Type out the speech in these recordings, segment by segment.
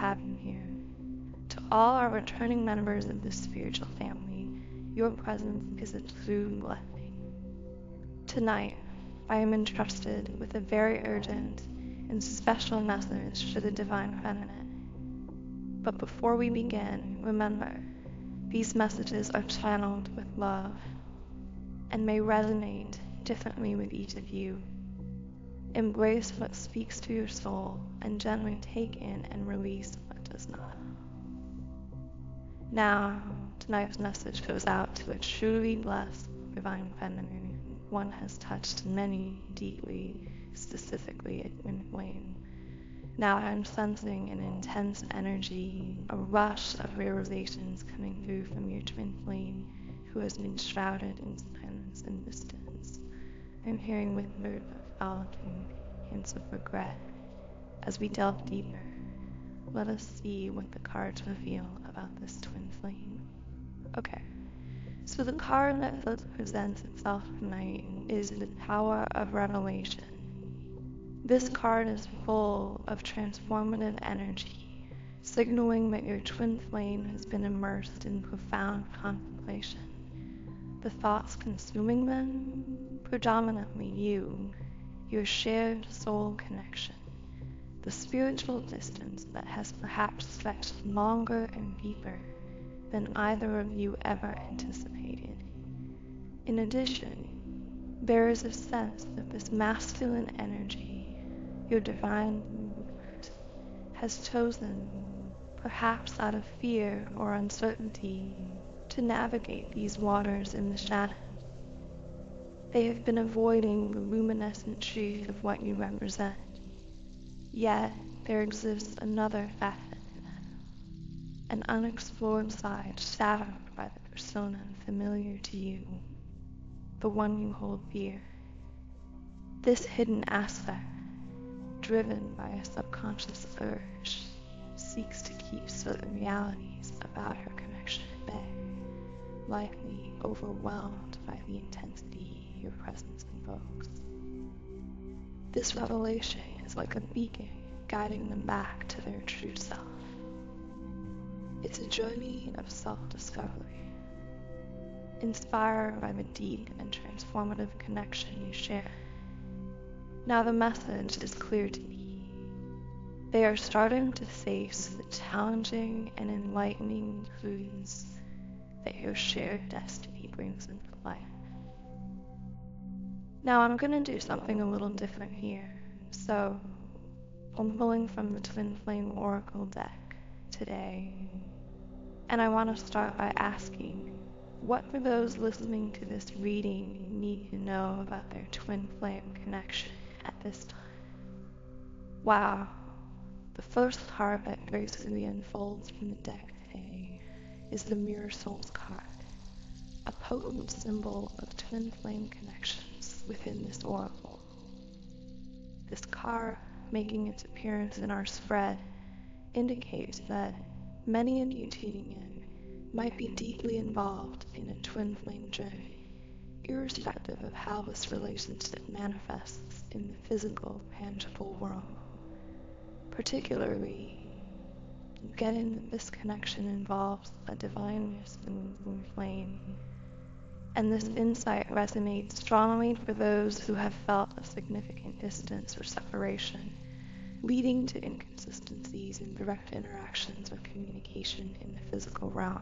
have you here. To all our returning members of this spiritual family, your presence is a true blessing. Tonight, I am entrusted with a very urgent and special message to the Divine Feminine. But before we begin, remember, these messages are channeled with love and may resonate differently with each of you. Embrace what speaks to your soul and gently take in and release what does not. Now, tonight's message goes out to a truly blessed Divine Feminine. One has touched many deeply, specifically a twin flame. Now I'm sensing an intense energy, a rush of realizations coming through from your twin flame who has been shrouded in silence and distance. I'm hearing whispers of solitude, hints of regret. As we delve deeper, let us see what the cards reveal about this twin flame. Okay, so the card that presents itself tonight is the Tower of Revelation. This card is full of transformative energy, signaling that your twin flame has been immersed in profound contemplation. The thoughts consuming them, predominantly you, your shared soul connection, the spiritual distance that has perhaps stretched longer and deeper than either of you ever anticipated. In addition, there is a sense that this masculine energy, your divine movement, has chosen, perhaps out of fear or uncertainty, to navigate these waters in the shadows. They have been avoiding the luminescent truth of what you represent. Yet, there exists another facet to them, an unexplored side shadowed by the persona familiar to you, the one you hold dear. This hidden aspect, driven by a subconscious urge, seeks to keep certain realities about her connection at bay, likely overwhelmed by the intensity your presence invokes. This revelation is like a beacon guiding them back to their true self. It's a journey of self-discovery, inspired by the deep and transformative connection you share. Now the message is clear to me. They are starting to face the challenging and enlightening truths that your shared destiny brings into life. Now I'm going to do something a little different here. So, I'm pulling from the Twin Flame Oracle deck today, and I want to start by asking, what do those listening to this reading need to know about their twin flame connection at this time? Wow, the first card that gracefully unfolds from the deck today is the Mirror Souls card, a potent symbol of twin flame connections within this oracle. This card, making its appearance in our spread, indicates that many of you tuning in might be deeply involved in a twin flame journey, irrespective of how this relationship manifests in the physical, tangible world. Particularly, getting that this connection involves a divine masculine flame, and this insight resonates strongly for those who have felt a significant distance or separation, leading to inconsistencies in direct interactions or communication in the physical realm.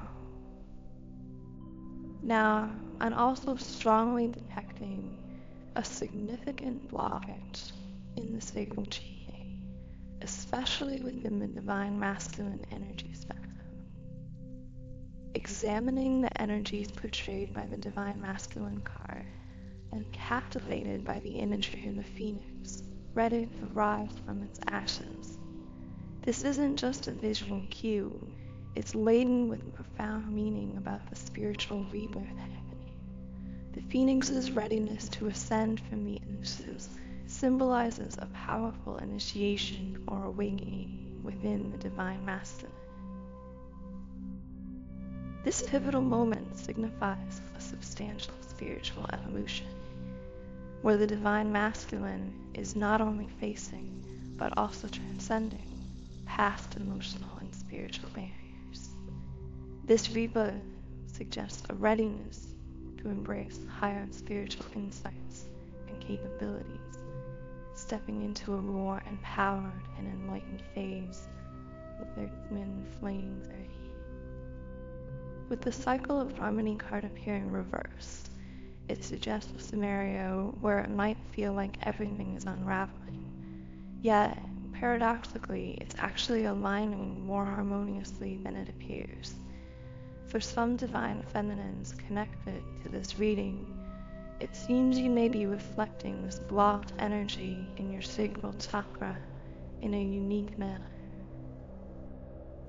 Now, I'm also strongly detecting a significant blockage in the sacral chi, especially within the divine masculine energy spectrum. Examining the energies portrayed by the divine masculine card, and captivated by the imagery of the phoenix, ready to rise from its ashes. This isn't just a visual cue, it's laden with profound meaning about the spiritual rebirth happening. The phoenix's readiness to ascend from the ashes symbolizes a powerful initiation or awakening within the divine masculine. This pivotal moment signifies a substantial spiritual evolution, where the divine masculine is not only facing, but also transcending past emotional and spiritual barriers. This rebirth suggests a readiness to embrace higher spiritual insights and capabilities, stepping into a more empowered and enlightened phase of their twin flame 30. With the cycle of harmony card appearing reversed, it suggests a scenario where it might feel like everything is unraveling. Yet, paradoxically, it's actually aligning more harmoniously than it appears. For some divine feminines connected to this reading, it seems you may be reflecting this blocked energy in your sacral chakra in a unique manner.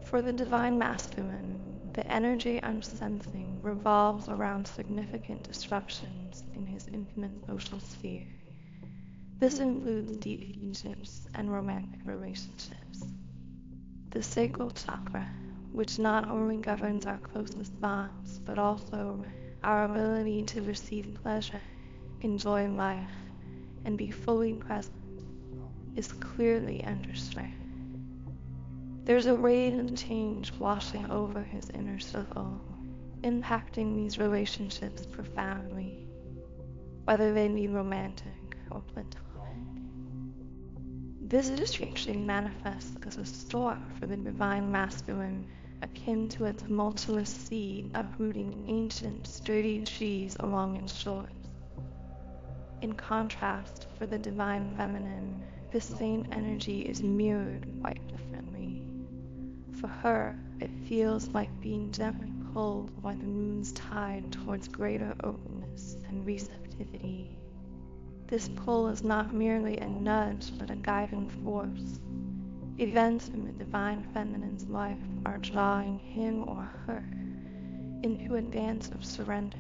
For the divine masculine, the energy I'm sensing revolves around significant disruptions in his intimate social sphere. This includes deep friendships and romantic relationships. The sacral chakra, which not only governs our closest bonds, but also our ability to receive pleasure, enjoy life, and be fully present, is clearly under strain. There's a radiant change washing over his inner circle, impacting these relationships profoundly, whether they be romantic or platonic. This distraction manifests as a storm for the divine masculine, akin to a tumultuous sea uprooting ancient, sturdy trees along its shores. In contrast, for the divine feminine, this same energy is mirrored quite differently. For her, it feels like being gently pulled by the moon's tide towards greater openness and receptivity. This pull is not merely a nudge, but a guiding force. Events in the divine feminine's life are drawing him or her into a dance of surrender,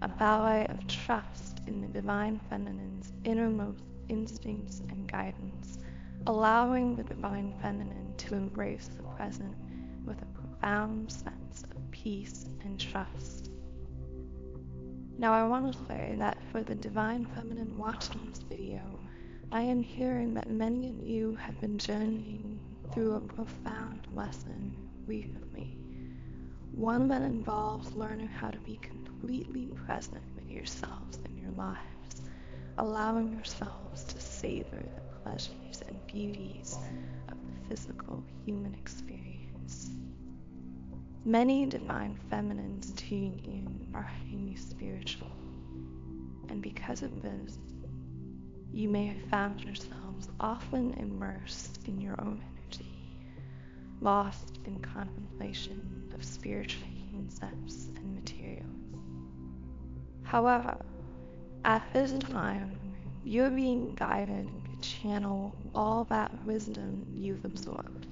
a ballet of trust in the divine feminine's innermost instincts and guidance, allowing the divine feminine to embrace the present with a profound sense of peace and trust. Now I want to say that for the divine feminine watching this video, I am hearing that many of you have been journeying through a profound lesson recently, one that involves learning how to be completely present with yourselves and your lives, allowing yourselves to savor the pleasures and beauties of the physical human experience. Many divine feminines tuning in are highly spiritual, and because of this, you may have found yourselves often immersed in your own energy, lost in contemplation of spiritual concepts and materials. However, at this time, you're being guided to channel all that wisdom you've absorbed,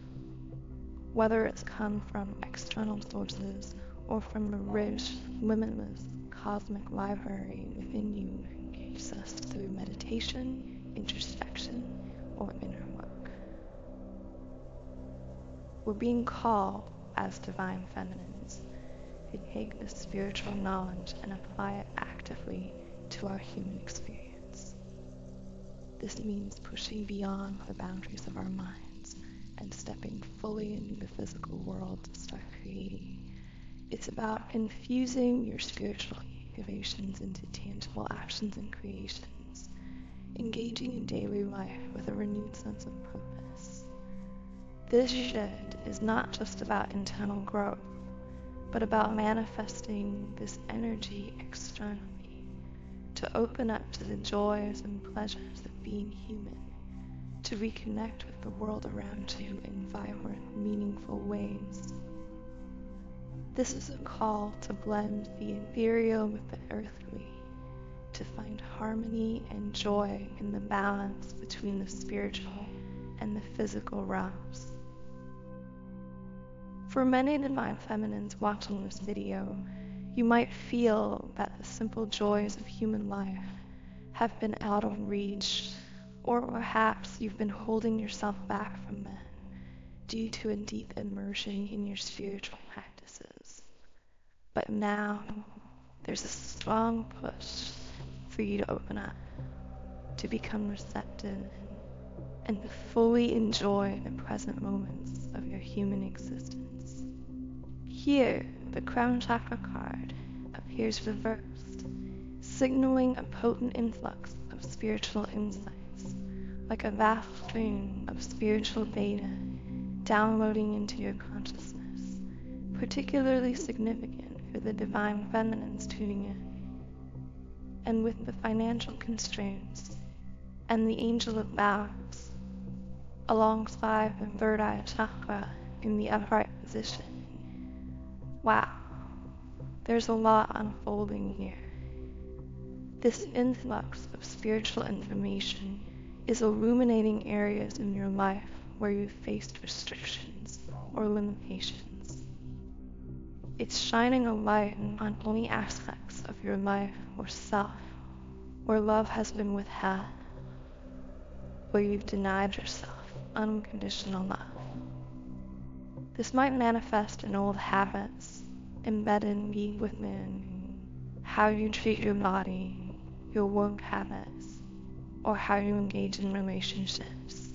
whether it's come from external sources or from the rich, limitless cosmic library within you accessed through meditation, introspection, or inner work. We're being called as divine feminines to take this spiritual knowledge and apply it actively to our human experience. This means pushing beyond the boundaries of our minds and stepping fully into the physical world to start creating. It's about infusing your spiritual activations into tangible actions and creations, engaging in daily life with a renewed sense of purpose. This shift is not just about internal growth, but about manifesting this energy externally to open up to the joys and pleasures of being human, to reconnect with the world around you in vibrant, meaningful ways. This is a call to blend the ethereal with the earthly, to find harmony and joy in the balance between the spiritual and the physical realms. For many divine feminines watching this video, you might feel that the simple joys of human life have been out of reach, or perhaps you've been holding yourself back from them due to a deep immersion in your spiritual practices. But now, there's a strong push for you to open up, to become receptive, and to fully enjoy the present moments of your human existence. Here, the crown chakra card appears reversed, signaling a potent influx of spiritual insights, like a vast stream of spiritual data downloading into your consciousness, particularly significant for the divine feminines tuning in. And with the financial constraints and the angel of balance alongside the third eye chakra in the upright position, wow, there's a lot unfolding here. This influx of spiritual information is illuminating areas in your life where you've faced restrictions or limitations. It's shining a light on only aspects of your life or self where love has been withheld, where you've denied yourself unconditional love. This might manifest in old habits embedded deep within how you treat your body, your work habits, or how you engage in relationships.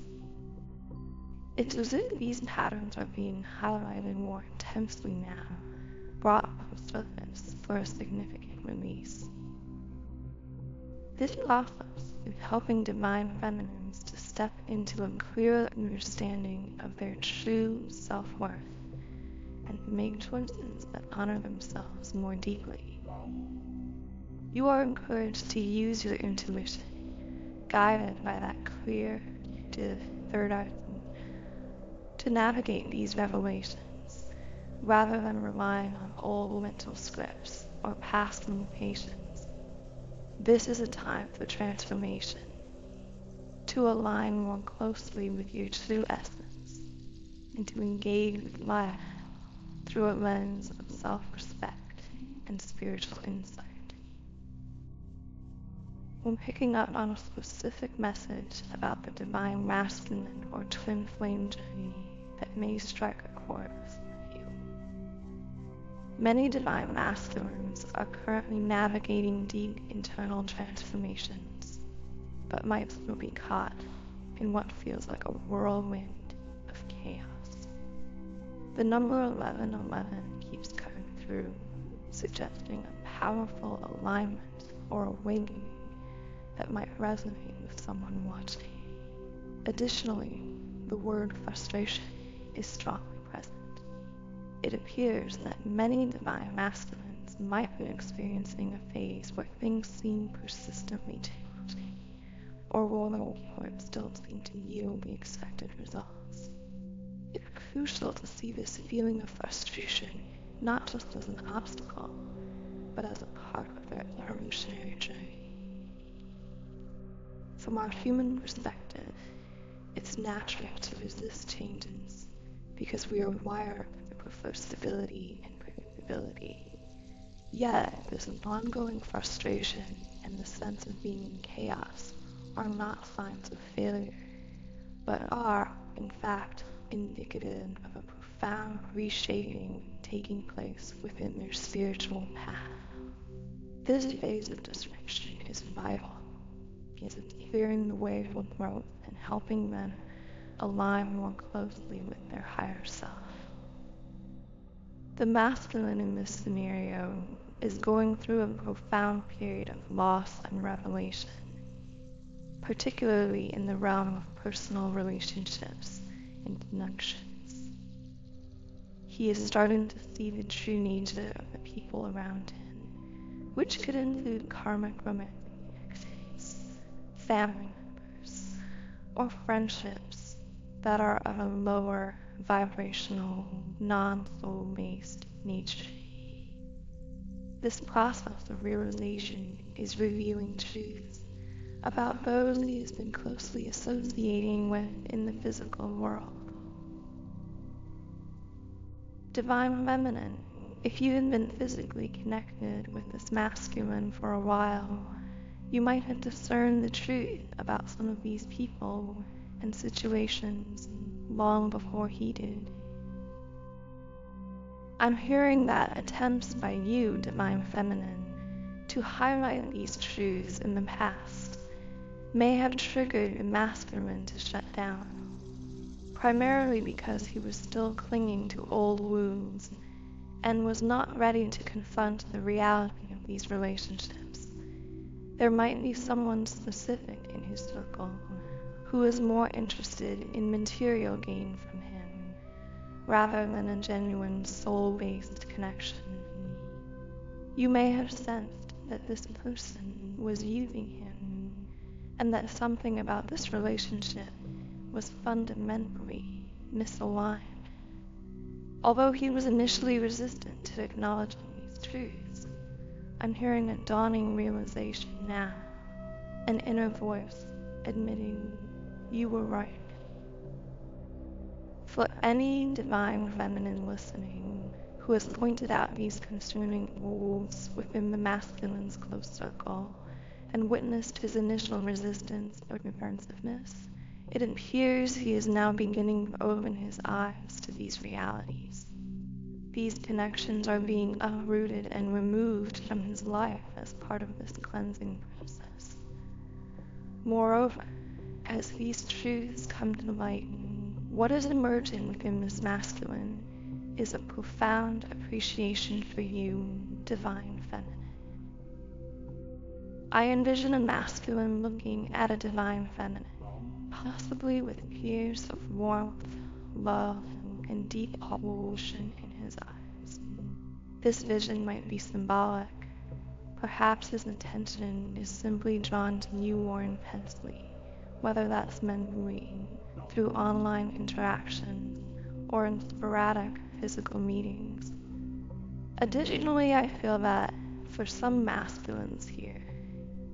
It's as if these patterns are being highlighted more intensely now, brought to the surface for a significant release. This process is helping divine feminines to step into a clearer understanding of their true self-worth and to make choices that honor themselves more deeply. You are encouraged to use your intuition, guided by that clear, intuitive third eye, to navigate these revelations, rather than relying on old mental scripts or past limitations. This is a time for transformation, to align more closely with your true essence, and to engage with life through a lens of self-respect and spiritual insight. When picking up on a specific message about the divine masculine or twin flame journey that may strike a chord with you. Many divine masculines are currently navigating deep internal transformations, but might still be caught in what feels like a whirlwind of chaos. The number 1111 keeps coming through, suggesting a powerful alignment or awakening that might resonate with someone watching. Additionally, the word frustration is strongly present. It appears that many divine masculines might be experiencing a phase where things seem persistently changing, or where the reports still seem to yield the expected results. It's crucial to see this feeling of frustration not just as an obstacle, but as a part of their evolutionary journey. From our human perspective, it's natural to resist changes because we are wired to prefer stability and predictability. Yet, this ongoing frustration and the sense of being in chaos are not signs of failure, but are, in fact, indicative of a profound reshaping taking place within their spiritual path. This phase of disruption is vital, because it's clearing the way for growth and helping them align more closely with their higher self. The masculine in this scenario is going through a profound period of loss and revelation, particularly in the realm of personal relationships and connections. He is starting to see the true nature of the people around him, which could include karmic romantic exes, family members, or friendships that are of a lower vibrational, non-soul-based nature. This process of realization is revealing truths about those he has been closely associating with in the physical world. Divine Feminine, if you have been physically connected with this masculine for a while, you might have discerned the truth about some of these people and situations long before he did. I'm hearing that attempts by you, Divine Feminine, to highlight these truths in the past may have triggered the masculine to shut down, primarily because he was still clinging to old wounds and was not ready to confront the reality of these relationships. There might be someone specific in his circle who is more interested in material gain from him, rather than a genuine soul-based connection. You may have sensed that this person was using him, and that something about this relationship was fundamentally misaligned. Although he was initially resistant to acknowledging these truths, I'm hearing a dawning realization now, an inner voice admitting you were right. For any divine feminine listening who has pointed out these concerning wolves within the masculine's close circle and witnessed his initial resistance or defensiveness, it appears he is now beginning to open his eyes to these realities. These connections are being uprooted and removed from his life as part of this cleansing process. Moreover, as these truths come to light, what is emerging within this masculine is a profound appreciation for you, divine feminine. I envision a masculine looking at a divine feminine, possibly with tears of warmth, love, and deep evolution in his eyes. This vision might be symbolic. Perhaps his attention is simply drawn to you more intensely, whether that's mentally, through online interactions, or in sporadic physical meetings. Additionally, I feel that for some masculines here,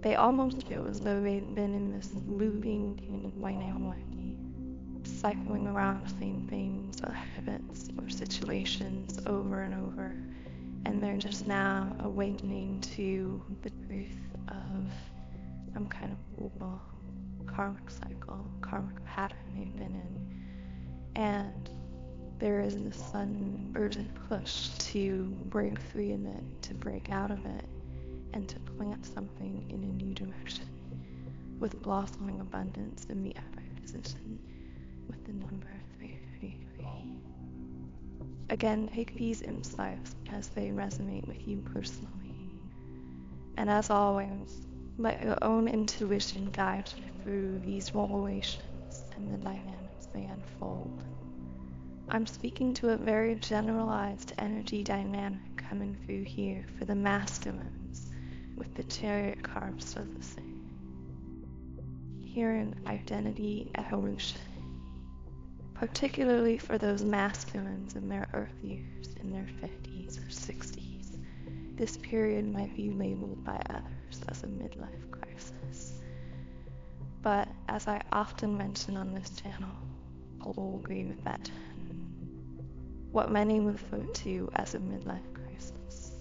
they almost feel as though they've been in this looping dynamic, cycling around the same things or habits or situations over and over, and they're just now awakening to the truth of some kind of karmic cycle, karmic pattern they've been in. And there is this sudden urgent push to break free of it, to break out of it, and to plant something in a new direction, with blossoming abundance in the upright position, with the number 333. Again, take these insights as they resonate with you personally. And as always, let your own intuition guide you through these revelations and the dynamics they unfold. I'm speaking to a very generalized energy dynamic coming through here for the masculines, with the chariot card surfacing. Here in identity evolution, particularly for those masculines in their earth years, in their 50s or 60s, this period might be labeled by others as a midlife crisis. But as I often mention on this channel, I'll agree with that. What many refer to as a midlife crisis,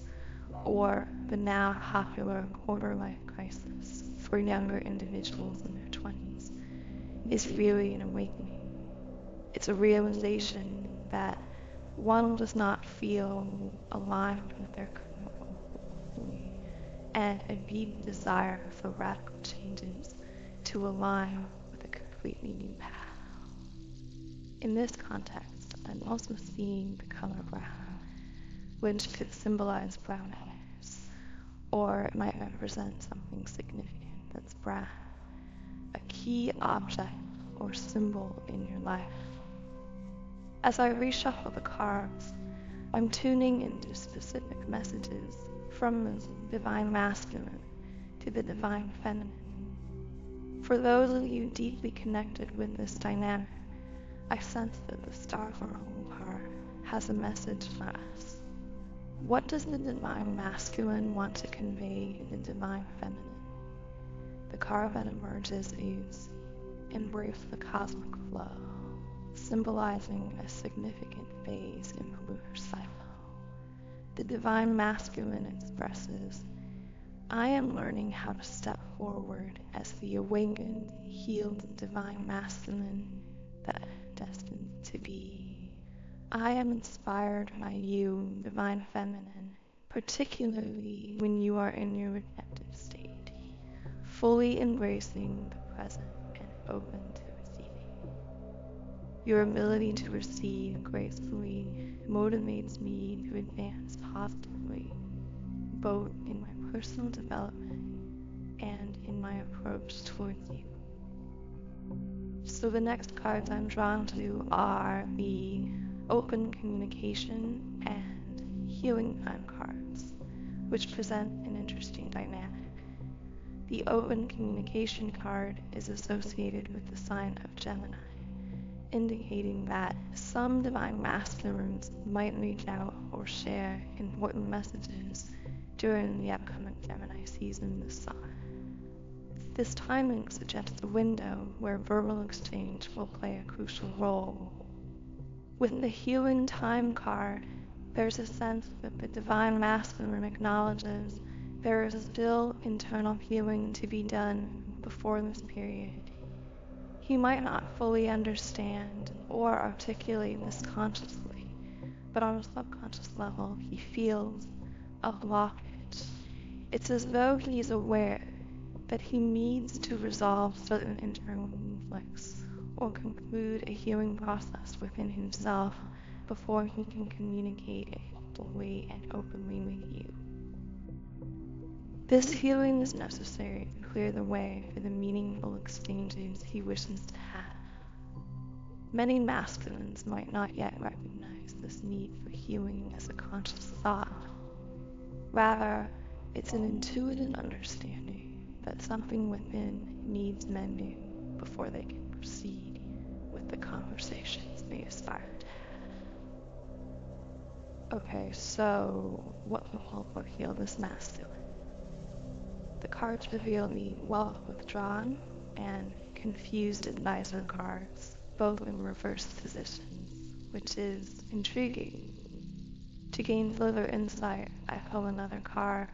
or the now popular quarter-life crisis for younger individuals in their 20s, is really an awakening. It's a realization that one does not feel aligned with their current role, and a deep desire for radical changes to align with a completely new path. In this context, I'm also seeing the color brown, which could symbolize brown hairs, or it might represent something significant that's brown, a key object or symbol in your life. As I reshuffle the cards, I'm tuning into specific messages from the divine masculine to the divine feminine. For those of you deeply connected with this dynamic, I sense that the Star Oracle card has a message for us. What does the divine masculine want to convey to the divine feminine? The card that emerges is Embrace the Cosmic Flow, symbolizing a significant phase in the lunar cycle. The divine masculine expresses, I am learning how to step forward as the awakened, healed divine masculine that I'm destined to be. I am inspired by you, divine feminine, particularly when you are in your receptive state, fully embracing the present and open to receiving. Your ability to receive gracefully motivates me to advance positively, both in my personal development and in my approach towards you. So the next cards I'm drawn to are the open communication and healing time cards, which present an interesting dynamic. The open communication card is associated with the sign of Gemini, indicating that some divine masculines might reach out or share important messages during the upcoming Gemini season this summer. This timing suggests a window where verbal exchange will play a crucial role. With the healing time card, there's a sense that the divine masculine acknowledges there is still internal healing to be done before this period. He might not fully understand or articulate this consciously, but on a subconscious level, he feels a blockage. It's as though he's aware that he needs to resolve certain internal conflicts or conclude a healing process within himself before he can communicate effectively and openly with you. This healing is necessary to clear the way for the meaningful exchanges he wishes to have. Many masculines might not yet recognize this need for healing as a conscious thought. Rather, it's an intuitive understanding that something within needs mending before they can proceed with the conversations they aspire to have. Okay, so what will help heal this masculine? The cards reveal the well withdrawn and confused advisor cards, both in reverse positions, which is intriguing. To gain further insight, I pull another card,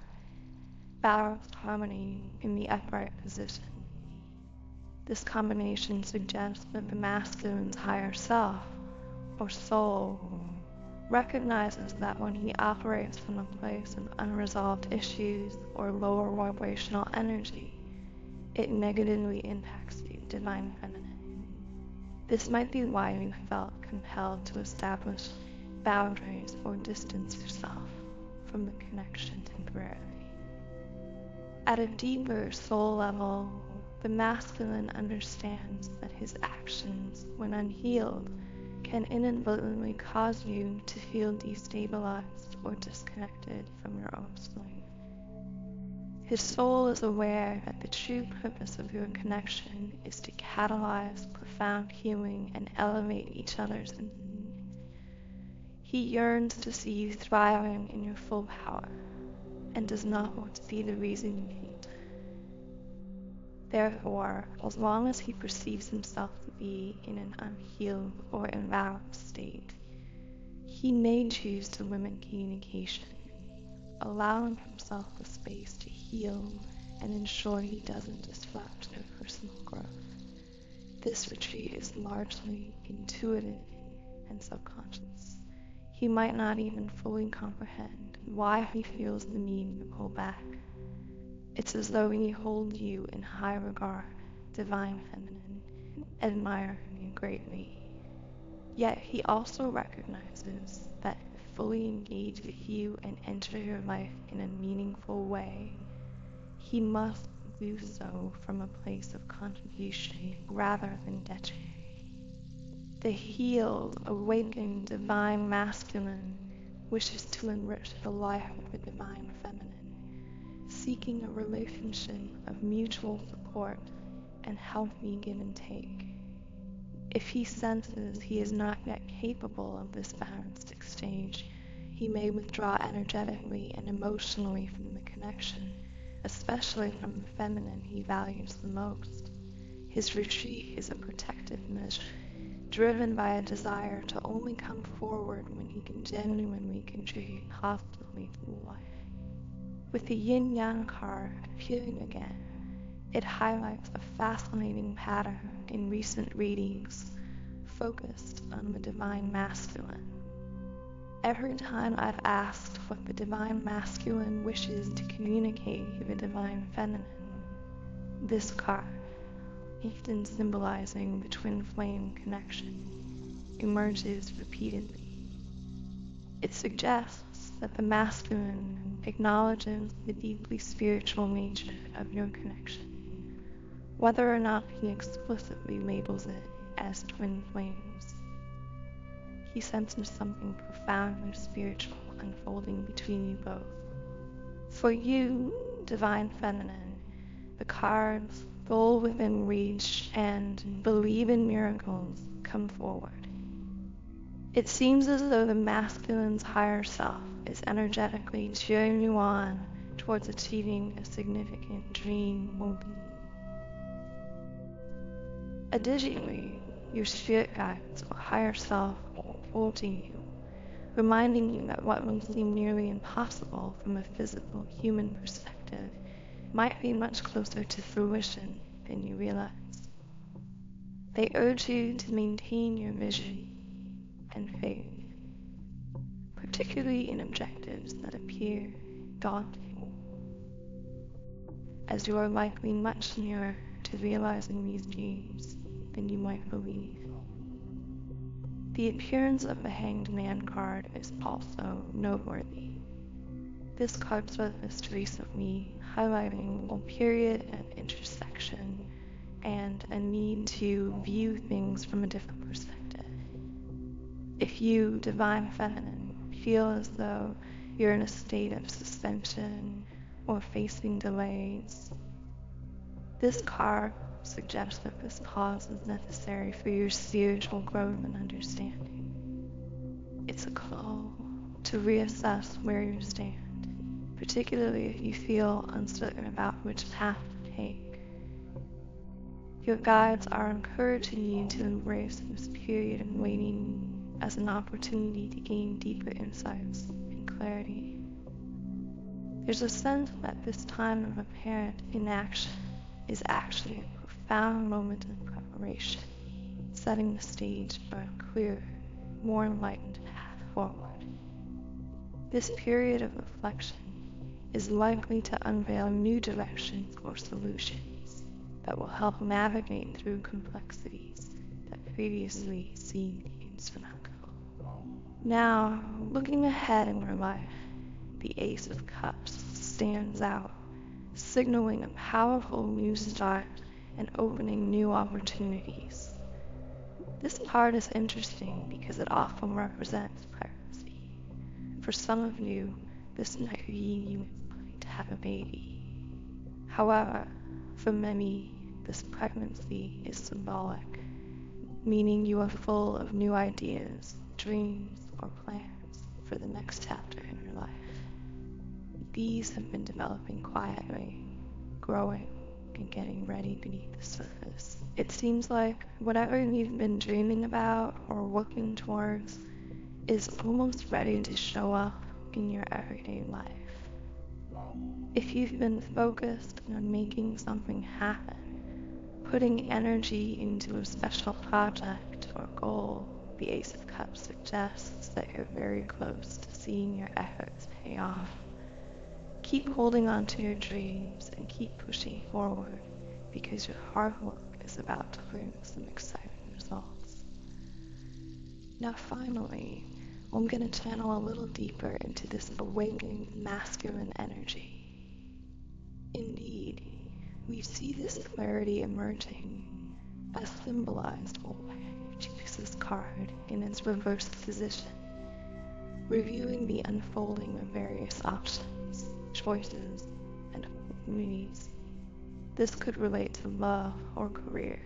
balanced harmony in the upright position. This combination suggests that the masculine's higher self, or soul, recognizes that when he operates from a place of unresolved issues or lower vibrational energy, it negatively impacts the divine feminine. This might be why you felt compelled to establish boundaries or distance yourself from the connection temporarily. At a deeper soul level, the masculine understands that his actions, when unhealed, can inadvertently cause you to feel destabilized or disconnected from your own strength. His soul is aware that the true purpose of your connection is to catalyze profound healing and elevate each other's energy. He yearns to see you thriving in your full power and does not want to be the reason you hate. Therefore, as long as he perceives himself to be in an unhealed or imbalanced state, he may choose to limit communication, allowing himself the space to heal and ensure he doesn't disrupt their personal growth. This retreat is largely intuitive and subconscious. He might not even fully comprehend why he feels the need to pull back. It's as though he holds you in high regard, divine feminine, admire you greatly. Yet he also recognizes that to fully engage with you and enter your life in a meaningful way, he must do so from a place of contribution rather than detriment. The healed, awakened divine masculine wishes to enrich the life of the divine feminine, seeking a relationship of mutual support and healthy give and take. If he senses he is not yet capable of this balanced exchange, he may withdraw energetically and emotionally from the connection, especially from the feminine he values the most. His retreat is a protective measure, driven by a desire to only come forward when he can genuinely contribute positively to life. With the yin-yang card appearing again, it highlights a fascinating pattern in recent readings focused on the divine masculine. Every time I've asked what the divine masculine wishes to communicate to the divine feminine, this card, often symbolizing the twin flame connection, emerges repeatedly. It suggests that the masculine acknowledges the deeply spiritual nature of your connection, whether or not he explicitly labels it as twin flames. He senses something profoundly spiritual unfolding between you both. For you, divine feminine, the cards, full within reach and believe in miracles, come forward. It seems as though the masculine's higher self is energetically cheering you on towards achieving a significant dream or goal. Additionally, your spirit guides or higher self will pull to you, reminding you that what will seem nearly impossible from a physical human perspective might be much closer to fruition than you realize. They urge you to maintain your vision and faith, particularly in objectives that appear daunting, as you are likely much nearer to realizing these dreams than you might believe. The appearance of the Hanged Man card is also noteworthy. This card surfaced recently, highlighting a period of intersection and a need to view things from a different perspective. If you, divine feminine, feel as though you're in a state of suspension or facing delays, this card suggests that this pause is necessary for your spiritual growth and understanding. It's a call to reassess where you stand, particularly if you feel uncertain about which path to take. Your guides are encouraging you to embrace this period of waiting as an opportunity to gain deeper insights and clarity. There's a sense that this time of apparent inaction is actually a profound moment of preparation, setting the stage for a clearer, more enlightened path forward. This period of reflection is likely to unveil new directions or solutions that will help navigate through complexities that previously seemed insurmountable. Now, looking ahead in your life, the Ace of Cups stands out, signaling a powerful new start and opening new opportunities. This card is interesting because it often represents pregnancy. For some of you, this might mean you are to have a baby. However, for many, this pregnancy is symbolic, meaning you are full of new ideas, dreams, or plans for the next chapter in your life. These have been developing quietly, growing, and getting ready beneath the surface. It seems like whatever you've been dreaming about or working towards is almost ready to show up in your everyday life. If you've been focused on making something happen, putting energy into a special project or goal, the Ace of Cups suggests that you're very close to seeing your efforts pay off. Keep holding on to your dreams and keep pushing forward because your hard work is about to bring some exciting results. Now finally, I'm going to channel a little deeper into this awakening masculine energy. Indeed, we see this clarity emerging as symbolized by Jesus' card in its reversed position, reviewing the unfolding of various options, choices, and opportunities. This could relate to love or career,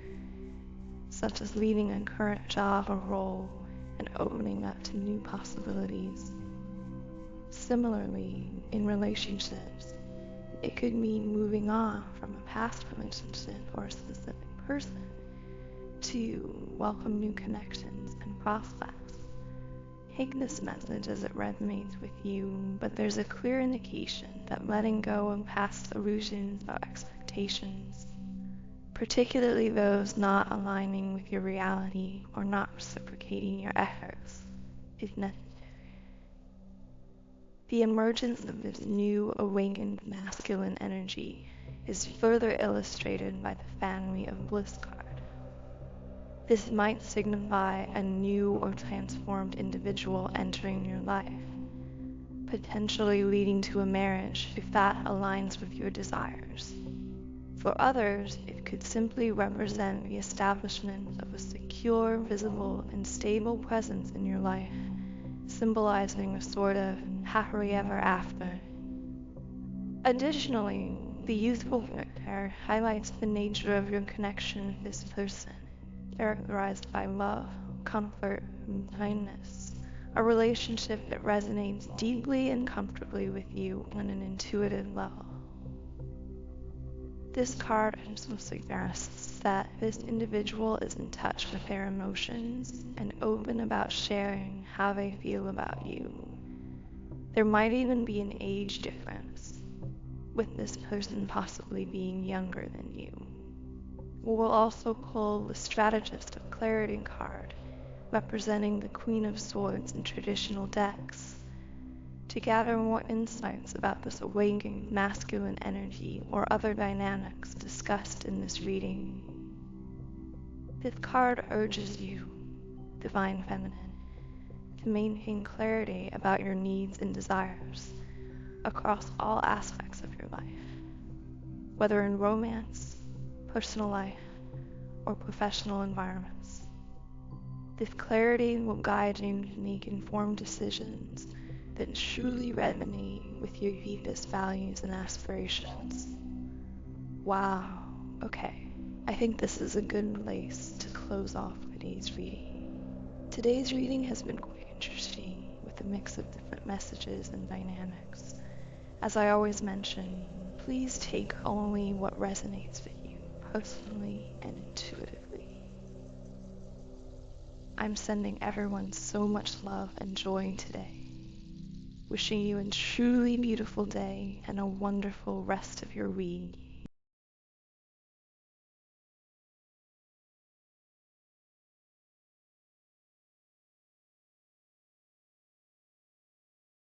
such as leaving a current job or role and opening up to new possibilities. Similarly, in relationships, it could mean moving on from a past relationship or a specific person to welcome new connections and prospects. Take this message as it resonates with you, but there's a clear indication that letting go of past illusions or expectations, particularly those not aligning with your reality or not reciprocating your efforts, is necessary. The emergence of this new awakened masculine energy is further illustrated by the Family of Bliss card. This might signify a new or transformed individual entering your life, potentially leading to a marriage if that aligns with your desires. For others, it could simply represent the establishment of a secure, visible, and stable presence in your life, symbolizing a sort of happily ever after. Additionally, the youthful card highlights the nature of your connection with this person, characterized by love, comfort, and kindness, a relationship that resonates deeply and comfortably with you on an intuitive level. This card also suggests that this individual is in touch with their emotions and open about sharing how they feel about you. There might even be an age difference, with this person possibly being younger than you. We'll also pull the Strategist of Clarity card, representing the Queen of Swords in traditional decks, to gather more insights about this awakening masculine energy or other dynamics discussed in this reading. This card urges you, Divine Feminine, to maintain clarity about your needs and desires across all aspects of your life, whether in romance, personal life, or professional environments. This clarity will guide you to make informed decisions that truly resonate with your deepest values and aspirations. Wow, okay, I think this is a good place to close off today's reading. Today's reading has been quite interesting, with a mix of different messages and dynamics. As I always mention, please take only what resonates with you personally and intuitively. I'm sending everyone so much love and joy today. Wishing you a truly beautiful day and a wonderful rest of your week.